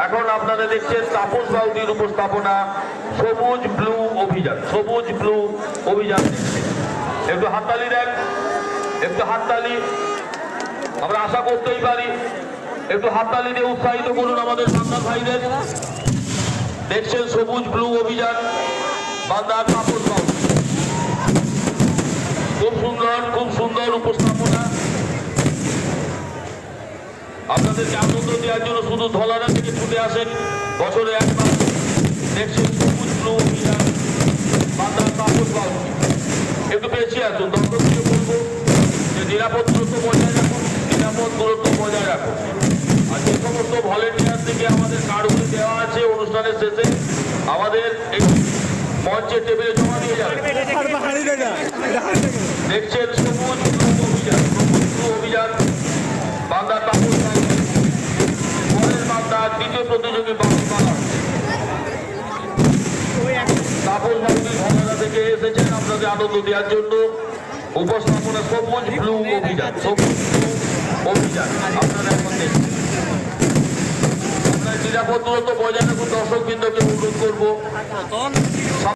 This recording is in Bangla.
এখন আপনারা দেখছেন তাপস বাউদির উপস্থাপনা সবুজ ব্লু অভিযান। সবুজ ব্লু অভিযান একটু হাততালি দেন, একটু হাততালি। আমরা আশা করতেই পারি, একটু হাততালি দিয়ে উৎসাহিত করুন আমাদের সান্তাল ভাইদের। দেখছেন সবুজ ব্লু অভিযান, বান্দার তাপস বাউদি। খুব সুন্দর উপস্থাপনা। আপনাদেরকে আনন্দ দেওয়ার জন্য শুধু ধলারা থেকে ছুটে আসেন বছরে একবার। দেখছেন সবুজ ব্লু অভিযান, বান্দার তাপস বাউদি। একটু বেশি আসুন, দর্শককে বলবো যে নিরাপদ দূরত্ব বজায় রাখুন, নিরাপদ দূরত্ব বজায় রাখুন। আর যে সমস্ত ভলেন্টিয়ার থেকে আমাদের কার্ডগুলি দেওয়া আছে অনুষ্ঠানের শেষে আমাদের এই মঞ্চের টেবিলে জমা দিয়ে যাবেন। দেখছেন সবুজ ব্লু অভিযান, সবুজ ব্লু অভিযান, বান্দার তাপস বাউদি। পরের বান্দা দ্বিতীয় প্রতিযোগী বাউদি বানান তাপস বাউদি ভাঙড়া থেকে এসেছেন আপনাদের আনন্দ দেওয়ার জন্য। উপস্থাপনা সবুজ ব্লু অভিযান, সবুজ ব্লু অভিযান। আপনারা এখন দেখছেন, আপনার নিরাপদ দূরত্ব বজায় রাখুন। দর্শক বৃন্দকে অনুরোধ করবো।